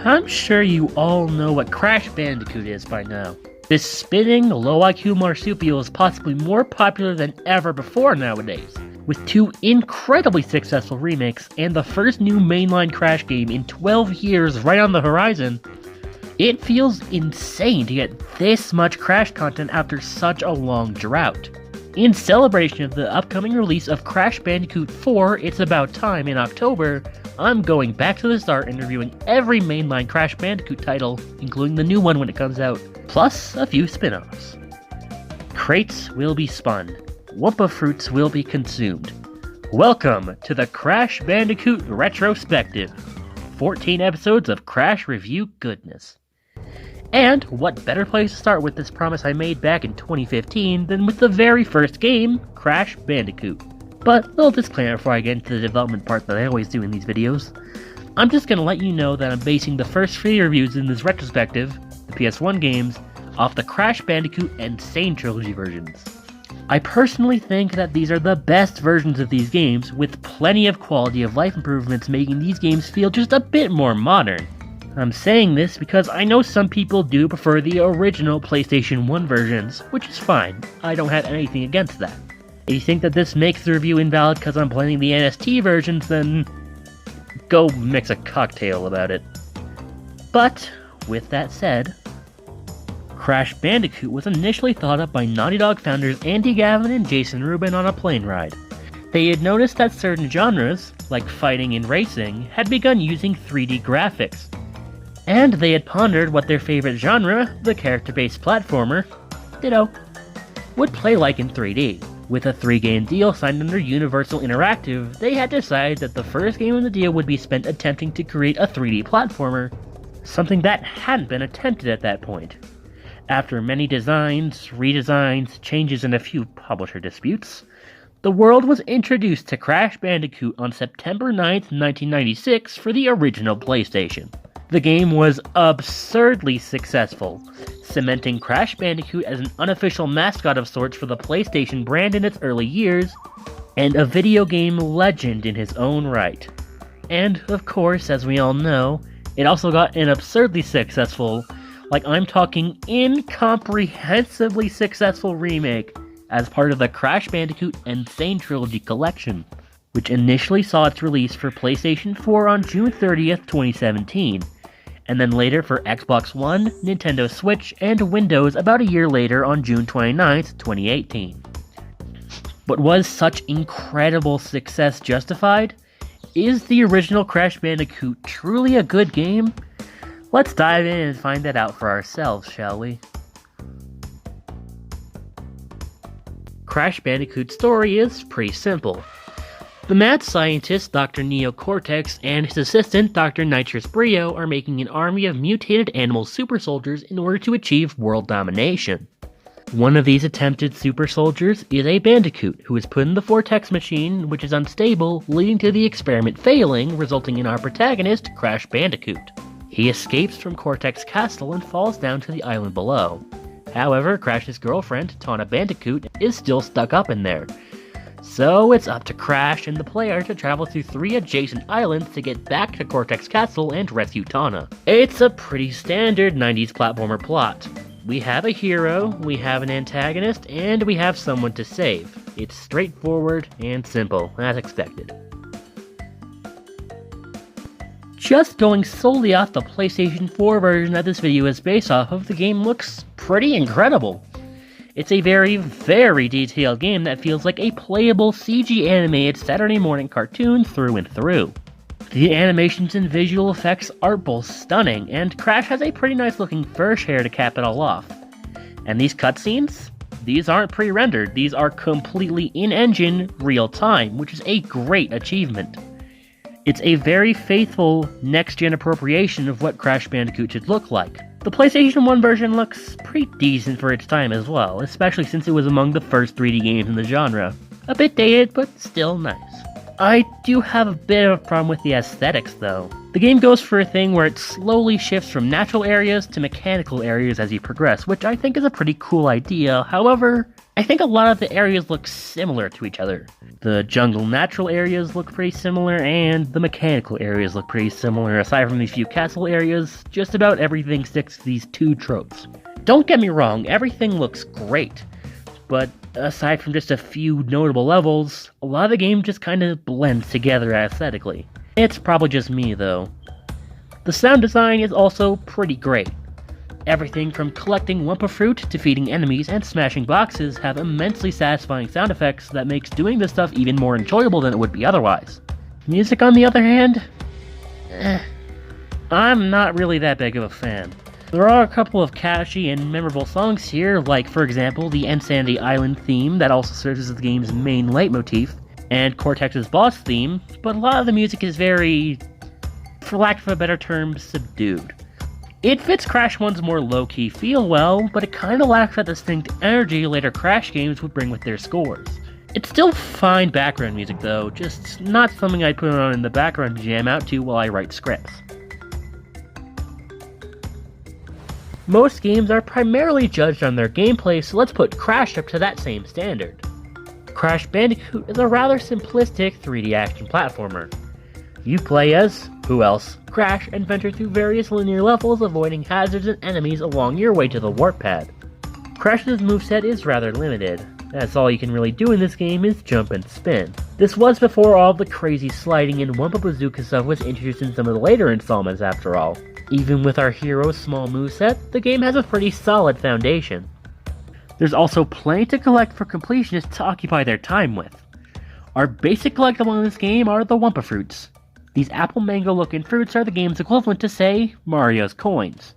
I'm sure you all know what Crash Bandicoot is by now. This spinning, low-IQ marsupial is possibly more popular than ever before nowadays, with 2 incredibly successful remakes and the first new mainline Crash game in 12 years right on the horizon. It feels insane to get this much Crash content after such a long drought. In celebration of the upcoming release of Crash Bandicoot 4 It's About Time in October, I'm going back to the start and reviewing every mainline Crash Bandicoot title, including the new one when it comes out, plus a few spin-offs. Crates will be spun, Wumpa fruits will be consumed. Welcome to the Crash Bandicoot Retrospective, 14 episodes of Crash review goodness. And what better place to start with this promise I made back in 2015 than with the very first game, Crash Bandicoot. But, little disclaimer before I get into the development part that I always do in these videos. I'm just gonna let you know that I'm basing the first 3 reviews in this retrospective, the PS1 games, off the Crash Bandicoot and Sane Trilogy versions. I personally think that these are the best versions of these games, with plenty of quality of life improvements making these games feel just a bit more modern. I'm saying this because I know some people do prefer the original PlayStation 1 versions, which is fine. I don't have anything against that. If you think that this makes the review invalid because I'm playing the NST versions, then go mix a cocktail about it. But, with that said, Crash Bandicoot was initially thought up by Naughty Dog founders Andy Gavin and Jason Rubin on a plane ride. They had noticed that certain genres, like fighting and racing, had begun using 3D graphics. And they had pondered what their favorite genre, the character-based platformer, ditto, would play like in 3D. With a 3-game deal signed under Universal Interactive, they had decided that the first game in the deal would be spent attempting to create a 3D platformer, something that hadn't been attempted at that point. After many designs, redesigns, changes, and a few publisher disputes, the world was introduced to Crash Bandicoot on September 9th, 1996 for the original PlayStation. The game was absurdly successful, cementing Crash Bandicoot as an unofficial mascot of sorts for the PlayStation brand in its early years, and a video game legend in his own right. And, of course, as we all know, it also got an absurdly successful, like I'm talking incomprehensibly successful remake as part of the Crash Bandicoot and Sane Trilogy collection, which initially saw its release for PlayStation 4 on June 30th, 2017, and then later for Xbox One, Nintendo Switch, and Windows about a year later on June 29th, 2018. But was such incredible success justified? Is the original Crash Bandicoot truly a good game? Let's dive in and find that out for ourselves, shall we? Crash Bandicoot's story is pretty simple. The mad scientist Dr. Neo Cortex and his assistant Dr. Nitrous Brio are making an army of mutated animal super soldiers in order to achieve world domination. One of these attempted super soldiers is a Bandicoot, who is put in the Vortex machine, which is unstable, leading to the experiment failing, resulting in our protagonist, Crash Bandicoot. He escapes from Cortex Castle and falls down to the island below. However, Crash's girlfriend, Tawna Bandicoot, is still stuck up in there. So it's up to Crash and the player to travel through 3 adjacent islands to get back to Cortex Castle and rescue Tawna. It's a pretty standard 90s platformer plot. We have a hero, we have an antagonist, and we have someone to save. It's straightforward and simple, as expected. Just going solely off the PlayStation 4 version that this video is based off of, the game looks pretty incredible. It's a very, very detailed game that feels like a playable CG animated Saturday morning cartoon through and through. The animations and visual effects are both stunning, and Crash has a pretty nice looking fur hair to cap it all off. And these cutscenes? These aren't pre-rendered, these are completely in-engine, real-time, which is a great achievement. It's a very faithful, next-gen appropriation of what Crash Bandicoot should look like. The PlayStation 1 version looks pretty decent for its time as well, especially since it was among the first 3D games in the genre. A bit dated, but still nice. I do have a bit of a problem with the aesthetics though. The game goes for a thing where it slowly shifts from natural areas to mechanical areas as you progress, which I think is a pretty cool idea. However, I think a lot of the areas look similar to each other. The jungle natural areas look pretty similar, and the mechanical areas look pretty similar. Aside from these few castle areas, just about everything sticks to these two tropes. Don't get me wrong, everything looks great, but aside from just a few notable levels, a lot of the game just kind of blends together aesthetically. It's probably just me though. The sound design is also pretty great. Everything from collecting Wumpa Fruit, defeating enemies, and smashing boxes have immensely satisfying sound effects that makes doing this stuff even more enjoyable than it would be otherwise. Music, on the other hand, I'm not really that big of a fan. There are a couple of catchy and memorable songs here, like for example the Insanity Island theme that also serves as the game's main leitmotif, and Cortex's boss theme, but a lot of the music is very, for lack of a better term, subdued. It fits Crash 1's more low-key feel well, but it kinda lacks that distinct energy later Crash games would bring with their scores. It's still fine background music though, just not something I'd put on in the background to jam out to while I write scripts. Most games are primarily judged on their gameplay, so let's put Crash up to that same standard. Crash Bandicoot is a rather simplistic 3D action platformer. You play as, who else, Crash, and venture through various linear levels, avoiding hazards and enemies along your way to the warp pad. Crash's moveset is rather limited, as all you can really do in this game is jump and spin. This was before all the crazy sliding and Wumpa Bazooka stuff was introduced in some of the later installments after all. Even with our hero's small moveset, the game has a pretty solid foundation. There's also plenty to collect for completionists to occupy their time with. Our basic collectible in this game are the Wumpa Fruits. These apple mango looking fruits are the game's equivalent to, say, Mario's coins.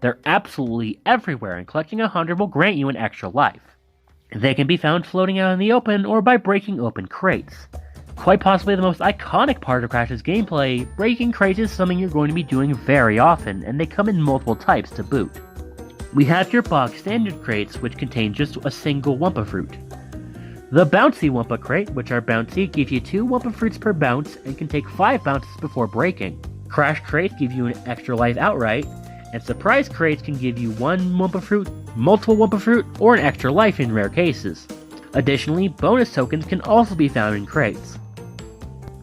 They're absolutely everywhere, and collecting 100 will grant you an extra life. They can be found floating out in the open or by breaking open crates. Quite possibly the most iconic part of Crash's gameplay, breaking crates is something you're going to be doing very often, and they come in multiple types to boot. We have your box standard crates, which contain just a single Wumpa Fruit. The Bouncy Wumpa Crate, which are bouncy, give you 2 Wumpa Fruits per bounce and can take 5 bounces before breaking. Crash Crates give you an extra life outright, and Surprise Crates can give you 1 Wumpa Fruit, multiple Wumpa Fruit, or an extra life in rare cases. Additionally, bonus tokens can also be found in crates.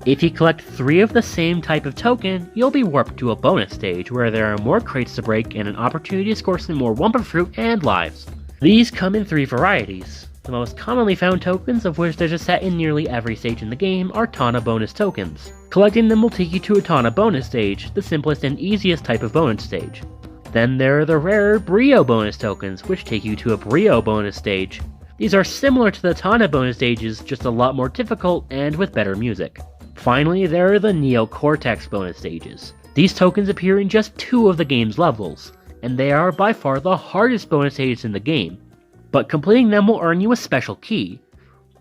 If you collect 3 of the same type of token, you'll be warped to a bonus stage where there are more crates to break and an opportunity to score some more Wumpa Fruit and lives. These come in 3 varieties. The most commonly found tokens, of which there's a set in nearly every stage in the game, are Tana bonus tokens. Collecting them will take you to a Tana bonus stage, the simplest and easiest type of bonus stage. Then there are the rarer Brio bonus tokens, which take you to a Brio bonus stage. These are similar to the Tana bonus stages, just a lot more difficult and with better music. Finally, there are the Neo Cortex bonus stages. These tokens appear in just 2 of the game's levels, and they are by far the hardest bonus stages in the game. But completing them will earn you a special key.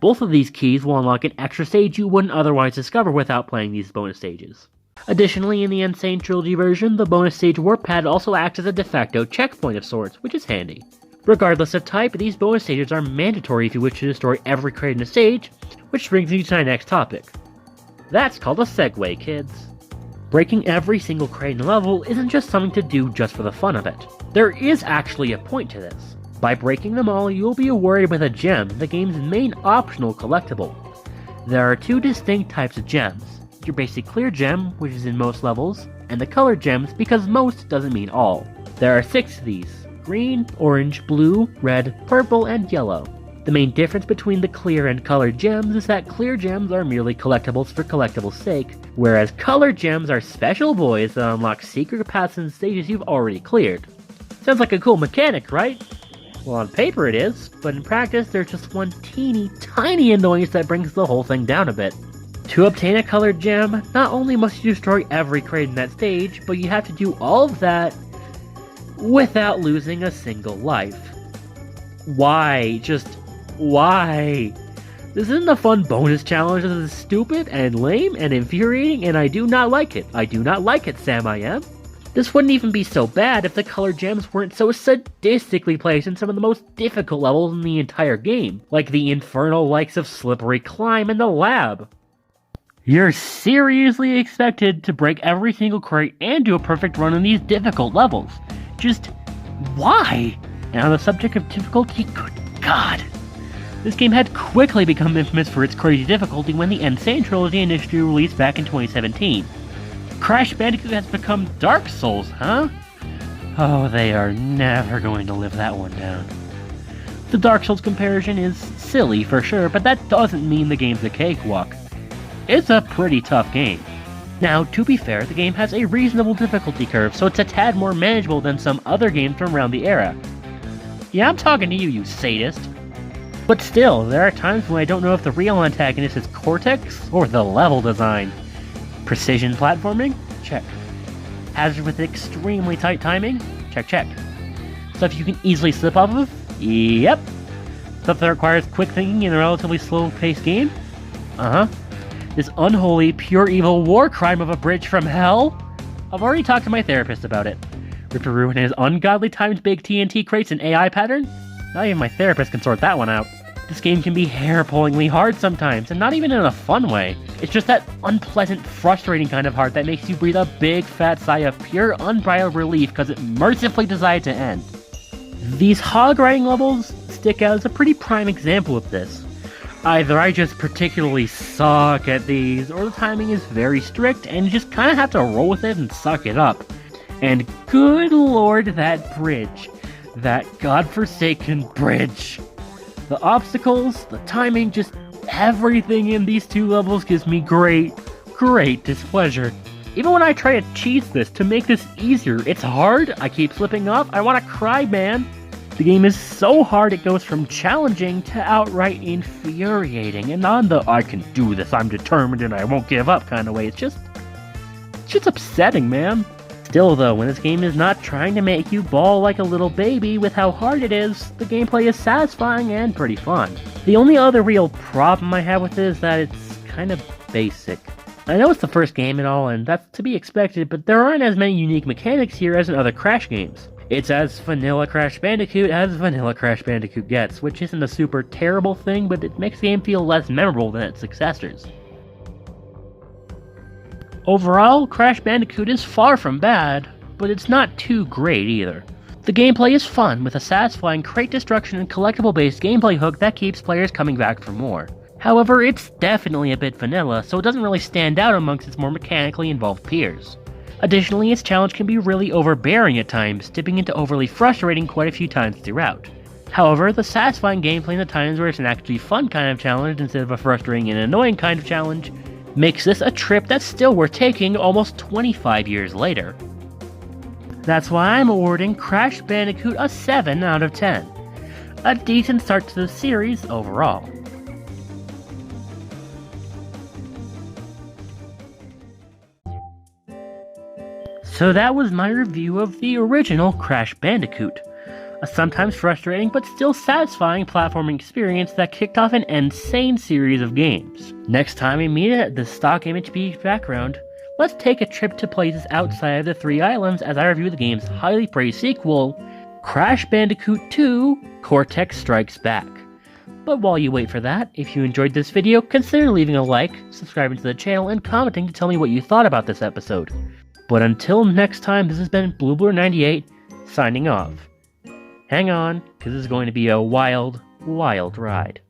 Both of these keys will unlock an extra stage you wouldn't otherwise discover without playing these bonus stages. Additionally, in the Insane Trilogy version, the bonus stage warp pad also acts as a de facto checkpoint of sorts, which is handy. Regardless of type, these bonus stages are mandatory if you wish to destroy every crate in the stage, which brings me to my next topic. That's called a segue, kids. Breaking every single crate in the level isn't just something to do just for the fun of it. There is actually a point to this. By breaking them all, you'll be awarded with a gem, the game's main optional collectible. There are 2 distinct types of gems. Your basic clear gem, which is in most levels, and the colored gems, because most doesn't mean all. There are 6 of these: green, orange, blue, red, purple, and yellow. The main difference between the clear and colored gems is that clear gems are merely collectibles for collectibles' sake, whereas colored gems are special boys that unlock secret paths and stages you've already cleared. Sounds like a cool mechanic, right? Well, on paper it is, but in practice there's just one teeny tiny annoyance that brings the whole thing down a bit. To obtain a colored gem, not only must you destroy every crate in that stage, but you have to do all of that without losing a single life. Why? Just why? This isn't a fun bonus challenge, this is stupid and lame and infuriating, and I do not like it. I do not like it, Sam I am. This wouldn't even be so bad if the colored gems weren't so sadistically placed in some of the most difficult levels in the entire game, like the infernal likes of Slippery Climb and the Lab. You're seriously expected to break every single crate and do a perfect run in these difficult levels. Just why? And on the subject of difficulty, good God. This game had quickly become infamous for its crazy difficulty when the Sane Trilogy initially released back in 2017. Crash Bandicoot has become Dark Souls, huh? Oh, they are never going to live that one down. The Dark Souls comparison is silly for sure, but that doesn't mean the game's a cakewalk. It's a pretty tough game. Now, to be fair, the game has a reasonable difficulty curve, so it's a tad more manageable than some other games from around the era. Yeah, I'm talking to you, you sadist. But still, there are times when I don't know if the real antagonist is Cortex or the level design. Precision platforming? Check. Hazard with extremely tight timing? Check, check. Stuff you can easily slip off of? Yep. Stuff that requires quick thinking in a relatively slow-paced game? Uh-huh. This unholy, pure evil war crime of a bridge from hell? I've already talked to my therapist about it. Ripperoo and his ungodly timed big TNT crates and AI pattern? Not even my therapist can sort that one out. This game can be hair-pullingly hard sometimes, and not even in a fun way. It's just that unpleasant, frustrating kind of hard that makes you breathe a big fat sigh of pure, unbridled relief because it mercifully decided to end. These hog riding levels stick out as a pretty prime example of this. Either I just particularly suck at these, or the timing is very strict and you just kinda have to roll with it and suck it up. And good lord, that bridge. That godforsaken bridge. The obstacles, the timing, just everything in these two levels gives me great displeasure. Even when I try to cheat this to make this easier, it's hard, I keep slipping off, I wanna cry, man. The game is so hard it goes from challenging to outright infuriating, and not in the I can do this, I'm determined and I won't give up kind of way. It's just upsetting, man. Still though, when this game is not trying to make you bawl like a little baby with how hard it is, the gameplay is satisfying and pretty fun. The only other real problem I have with it is that it's kind of basic. I know it's the first game and all, and that's to be expected, but there aren't as many unique mechanics here as in other Crash games. It's as vanilla Crash Bandicoot as vanilla Crash Bandicoot gets, which isn't a super terrible thing, but it makes the game feel less memorable than its successors. Overall, Crash Bandicoot is far from bad, but it's not too great either. The gameplay is fun, with a satisfying crate destruction and collectible-based gameplay hook that keeps players coming back for more. However, it's definitely a bit vanilla, so it doesn't really stand out amongst its more mechanically involved peers. Additionally, its challenge can be really overbearing at times, dipping into overly frustrating quite a few times throughout. However, the satisfying gameplay in the times where it's an actually fun kind of challenge instead of a frustrating and annoying kind of challenge makes this a trip that's still worth taking almost 25 years later. That's why I'm awarding Crash Bandicoot a 7 out of 10. A decent start to the series overall. So that was my review of the original Crash Bandicoot. A sometimes frustrating but still satisfying platforming experience that kicked off an insane series of games. Next time we meet at the stock image beach background, let's take a trip to places outside of the 3 islands as I review the game's highly praised sequel, Crash Bandicoot 2 Cortex Strikes Back. But while you wait for that, if you enjoyed this video, consider leaving a like, subscribing to the channel, and commenting to tell me what you thought about this episode. But until next time, this has been blueblur98, signing off. Hang on, because this is going to be a wild, wild ride.